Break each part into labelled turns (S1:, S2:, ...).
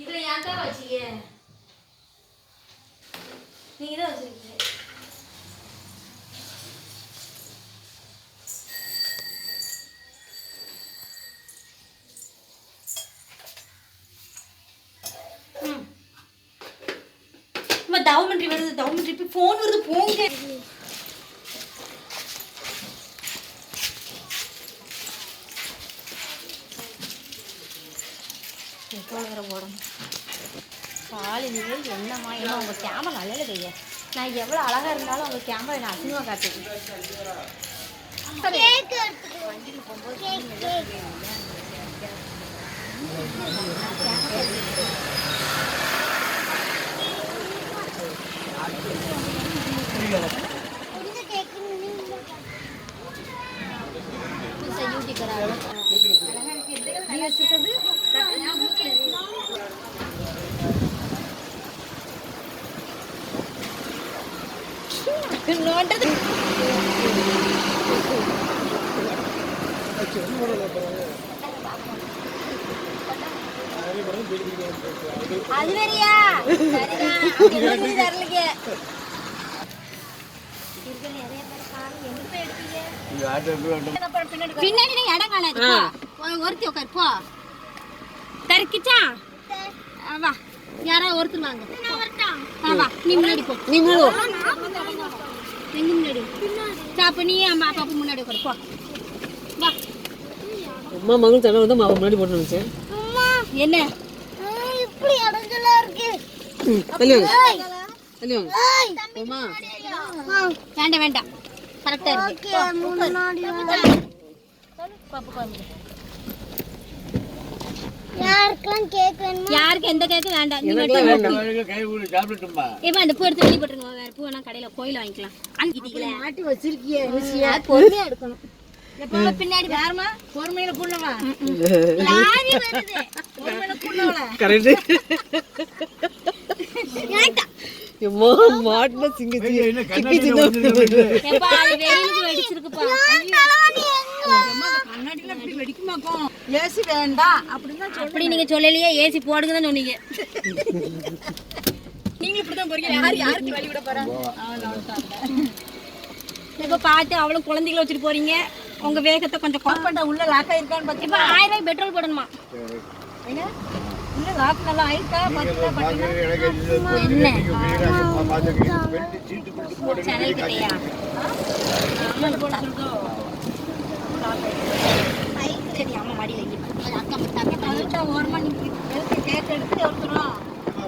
S1: இதுல ஏன்டா வச்சீங்க? நீங்க தான் வச்சிருக்கீங்க. டவுமெண்ட்ரி வருது, டவுமெண்ட்ரி இப்போ ஃபோன் வருது, போங்க. எவ்வளோ வேற போடணும் காலையிலேயே என்னம்மா ஏன்னா உங்கள் கேமரா நல்லது கையா. நான் எவ்வளோ அழகாக இருந்தாலும் உங்கள் கேமரா நான் அசிங்கமாக காட்டுது. வண்டியில் போகும்போது அது வேறையா பின்னாடி இடம் காணாது. ஒருத்தி உட்காரு போ. தரக்கிச்சா வா, யாராவது ஒருத்தர் வாங்க. வா நீ முன்னாடி போ. நீ எங்க முன்னாடி சாப்ப நீ அம்மா பாப்பா முன்னாடி உட்காரு போ. வா
S2: அம்மா மகன் தடவை வந்து மாவை முன்னாடி போட்டு நினைச்சேன்.
S1: என்ன இப்படி அடஞ்சலா இருக்கு? வேண்டாம் வேண்டாம், கரெக்டா இருக்கு. யாருக்கு எந்த கேக்கு வேண்டாம். அந்த பூ எடுத்து வெளியே போட்டுருங்க. வேற பூ வேணா கடையில கோயில வாங்கிக்கலாம். மாட்டி வச்சிருக்கிய பொறுமையா எடுக்கணும். பின்னாடி வேறமா பொறுமையில புள்ளவா
S2: மாட்டுல சிங்க
S1: ஏசி வேண்டாம் அப்படி நீங்க சொல்லலையே. ஏசி போடுங்கன்னு சொன்னீங்க. நீங்க இப்படிதான் போறீங்க. யாருக்கு வழி விட போறாங்க? இப்ப பாத்து அவளும் குழந்தைகளை வச்சுட்டு போறீங்க. உங்க வேகத்தை கொஞ்சம் காம்பவுண்ட் உள்ள லாக் ஆயிருக்கான்னு பாத்து. இப்ப 1000 ரூபாய் பெட்ரோல் போடணுமா? என்ன உள்ள லாக் நல்லா ஆயிருக்கா பாத்துட்டா பாத்தீங்க. என்ன சேனல் கிட்டயா அம்மா போட சொல்றோ. சரி அம்மா மாடியில இங்க அது அக்கா மட்டாக்க அதுட்ட ஓரமா நீங்க எதுக்கு கேட் எடுத்து எடுத்துறோம்.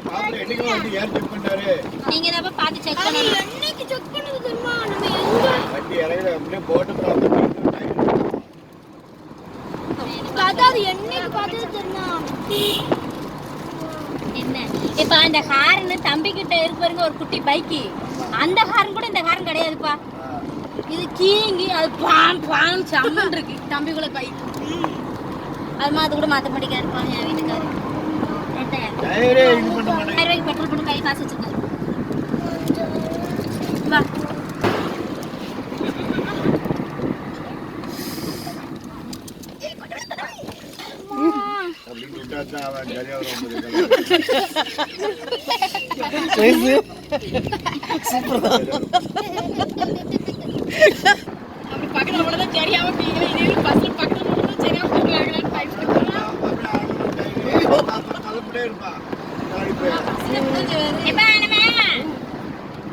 S1: பாத்து என்னைக்கு வந்து ஏர் செக் பண்ணாரு. நீங்க தான் பாத்து செக் பண்ணீங்க. என்னைக்கு செக் பண்ணது தெரியுமா? நம்ம எங்க வண்டி இறங்கல அப்படியே போட்டு ப்ராப்ளம் அதாவது என்னைக்கு பார்த்தது தெரியுமா? என்ன இப்ப அந்த ஹார்ன் தம்பி கிட்ட இருக்கு பாருங்க, ஒரு குட்டி பைக்கு. அந்த ஹார்ன் கூட இந்த ஹார்ன் கிடையாதுப்பா. இது கீங்கி அது பாம் பாம் சம்மன் இருக்கு தம்பிக்குள்ள பைக். அது மாதிரி கூட மாத்த மாட்டேங்காரு இருப்பாங்க என் வீட்டுக்காரு. 1000 ரூபாய்க்கு பெட்ரோல் போட்டு கை காசு வச்சிருக்காரு. வா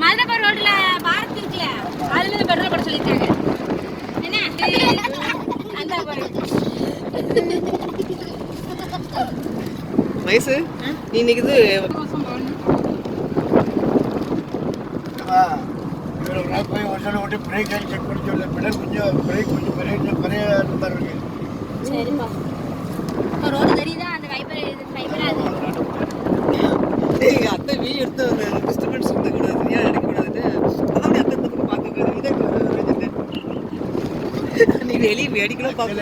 S1: மதுரை ரோட்ல பாரத் இருக்குல்ல, அதுல இருந்து பெட்ரோல் போட சொல்லிருக்காங்க. என்ன
S2: வயசு நீ இன்னைக்கு
S3: போய் ஒரு சொல்ல விட்டு பிரேக் செக் பண்ணி சொல்ல பெடல் கொஞ்சம் பிரேக் கொஞ்சம் பெரிய மாதிரி இருக்கு.
S1: சரிப்பா ரோடு தெரியுதா? அந்த ஃபைபர் அது
S2: அத்தை வீ எடுத்து டிஸ்டர்பன்ஸ் இருக்கக்கூடாது, ஏன் எடுக்கக்கூடாதுன்னு அதான் அத்தை தப்பு பார்த்துக்கிறது. நீ வெளியே வேடிக்கலாம் பார்க்கல.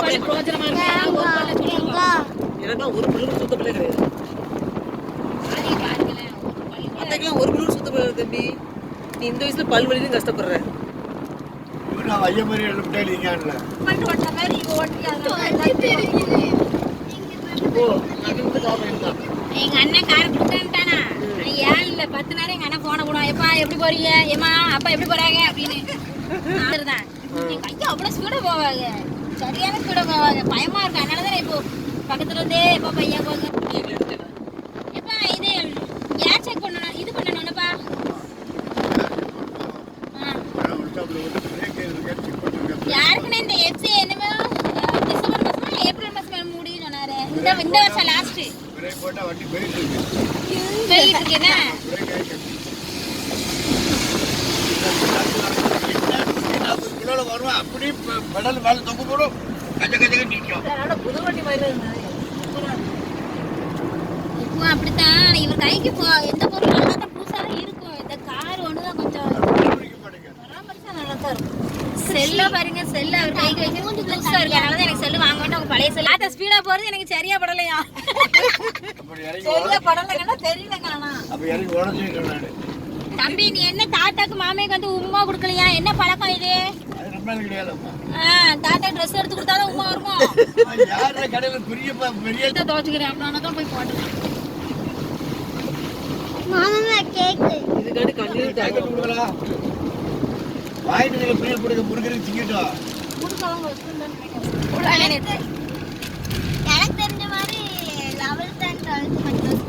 S1: பண்ணி பிரோஜனமா இருக்கு. ஒரு பல்ல சொல்லுங்க.
S2: எனக்குலாம் ஒரு பல்லு சுத்த பல்லே கிடையாது.
S1: அதே பாருங்களேன், ஒரு பல்லு
S2: அத்தைக்கெல்லாம் ஒரு பல்லு சுத்த பல்லே தம்பி. நீ இந்த வயசுல பல் வலின்னு கஷ்டப்படுற.
S3: நான் ஐயா மாதிரி எழுப்பிட்டே இருக்கான்ல.
S1: பண்ணிட்டு ஓட்டுற மாதிரி இவ ஓட்டி அதெல்லாம் தெரியுது.
S2: ஓ அது வந்து காரணம் தான்.
S1: எங்க அண்ணன் காரை கொடுத்தான்ட்டானா, 7 இல்ல 10 நேரம் எங்க அண்ணன் போன போடுவான். எப்பா எப்படி போறீங்க, ஏமா அப்பா எப்படி போறாங்க அப்படின்னு. அதுதான் எங்க ஐயா அவ்வளவு ஸ்பீடா போவாங்க, சரியான ஸ்பீடா போவாங்க. பயமா இருக்கு. அதனாலதான் இப்போ பக்கத்துல இருந்தே எப்பா பையா போங்க. எப்பா இது ஏர் செக் பண்ணணும், இது பண்ணணும்ப்பா. யாருக்குன்னு இந்த எஃப்சி என்னமோ டிசம்பர் மாசமா ஏப்ரல் மாசமா முடியும் சொன்னாரு. இந்த வருஷம் லாஸ்ட்
S3: பிரேக் போட்டா வண்டி போயிட்டு இருக்கு.
S1: போயிட்டு இருக்கேன்னா
S3: கிலோல வருவோம் அப்படியே பெடல் மேல தொங்க போடும், கஜ கஜ நிற்கும்.
S2: புது வண்டி மாதிரி
S1: இப்போ அப்படித்தான். இவர் கைக்கு எந்த பொருள் நல்லா தான் புதுசா தான் இருக்கும். இந்த கார் ஒண்ணுதான் கொஞ்சம் பராமரிச்சா நல்லா தான் இருக்கும். செல்ல பாருங்க, செல்ல அவர் கைக்கு வைக்க புதுசா இருக்கு. அதனாலதான் எனக்கு செல்லு வாங்க வேண்டாம். உங்க பழைய செல்லு ஆட்ட ஸ்பீடா போறது எனக்கு சரியா படலையா. சரியா படலைங்கன்னா தெரியலங்க. ஆனா
S3: அப்ப இறங்கி உடஞ்சிருக்கேன் நானு.
S1: தம்பி நீ என்ன தாத்தாக்கு மாமைக்கு வந்து உமா கொடுக்கலையா? என்ன பழக்கம் இது?
S3: அது நம்ம கிடையாதும்மா.
S1: தாத்தா ட்ரெஸ் எடுத்து கொடுத்தாதான் உமா இருக்கும்.
S3: யார கடையில பெரிய பெரிய
S1: துவச்சுக்கிறேன் அப்படின்னா தான் போய் போட்டுக்கிறேன்.
S2: இதுக்காண்டி கண்ணீர்
S3: ஜாக்கெட் கொடுக்கலாம். வாங்கிட்டு நீங்க பிள்ளை போடுங்க, முருகருக்கு திங்கிட்டோம்.
S1: எனக்கு தெரிஞ்ச மாதிரி 11th and 12th மட்டும்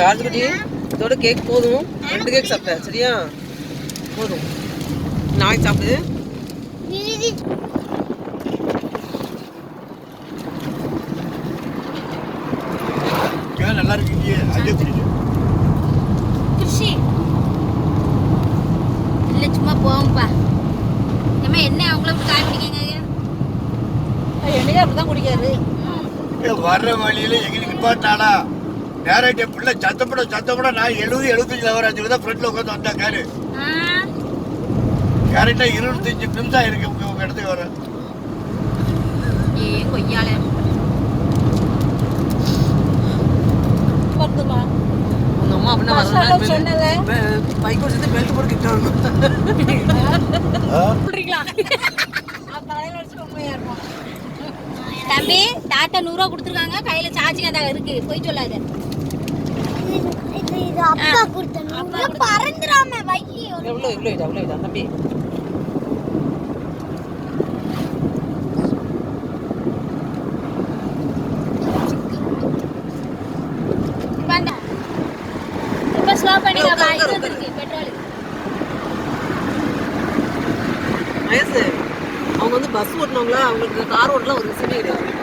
S2: ராஜ்குட்டி இதோட கேக் போதும். 2 கேக் சாப்பிட்டேன் சரியா, போதும். நாளைக்கு சாப்பிடு.
S3: நல்லா இருக்கீங்க. அதே பிடிக்கும்.
S1: கிருஷி இல்ல சும்மா போவோம்ப்பா. ஏமா என்ன அவங்கள விட்டு காய் பிடிக்கங்க?
S2: என்னையா அப்படிதான் குடிக்காது.
S3: வர்ற வழியில எங்களுக்கு நிப்பாட்டானா நேராயிட்ட பிள்ளை சத்தப்பட நான் 70-75 வரேன் தான் ஃப்ரெண்ட்ல உட்காந்து வந்தா காரு. கரெக்டா 25 நிமிஷம் இருக்கு உங்க இடத்துக்கு வர.
S1: ஏன் கொய்யால
S2: பத்துமா உங்க அம்மா அப்படின்னா வரல. பைக் வச்சுட்டு பெல்ட் போட்டு கிட்ட வரணும்.
S1: சொல்றீங்களா? தம்பி தாத்தா 100 ரூபா கொடுத்துருக்காங்க, கையில சார்ஜிங் அதான் இருக்கு. போய் சொல்லாத. இது அப்பா கொடுத்த பறந்துராம வை.
S2: எவ்வளவு இதா தம்பி?
S1: இப்ப ஸ்லோ பண்ணிங்க பா. இது இருக்கு பெட்ரோல்.
S2: வயசு அவங்க வந்து பஸ் ஓட்டுனவங்களா, அவங்களுக்கு கார் ஓட்டலாம் ஒரு விஷயமே கிடையாது.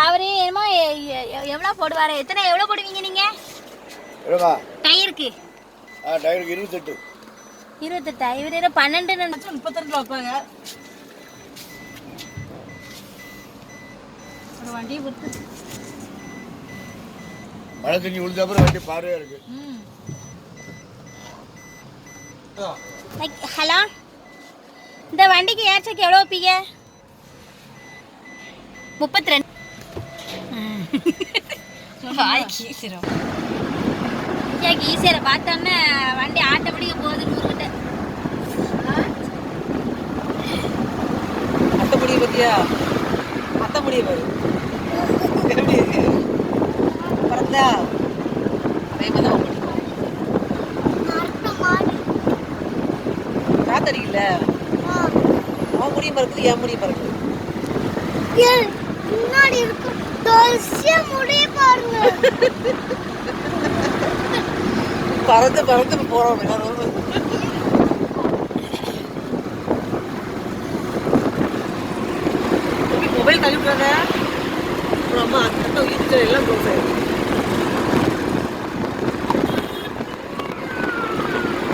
S1: அவரு என்னமோ எவ்வளவு போடுவாரு? எவ்வளவு போடுவீங்க நீங்க டயருக்கு?
S3: டயருக்கு 28.
S1: 28 இவரு 12
S2: 32 வைப்பாங்க.
S1: ஒரு வண்டியை கொடுத்து
S3: மழை தண்ணி விழுந்த அப்புறம் வண்டி பார்வையா இருக்கு.
S1: ஹலோ, இந்த வண்டிக்கு ஏர் செக் எவ்வளோ வைப்பீங்க? 32. ஈஸியரை பார்த்தோன்னே வண்டி ஆட்டப்படிக்க போகுது 100 கிட்ட.
S2: அத்தைப்படியை பத்தியா? அத்தைப்படியை பாரு எப்படி இருக்கு பறந்தா. அதே மாதிரி தான் காத்தடிக்கல. அவன் முடியும் பறக்குது, என் முடியும் பறக்குது.
S1: முன்னாடி இருக்கு முடிய பாருங்க.
S2: பறந்து போறோம். மொபைல் கழிவுறாங்க. அம்மா அந்த எல்லாம் க்ளோஸ் ஆயிருக்கு.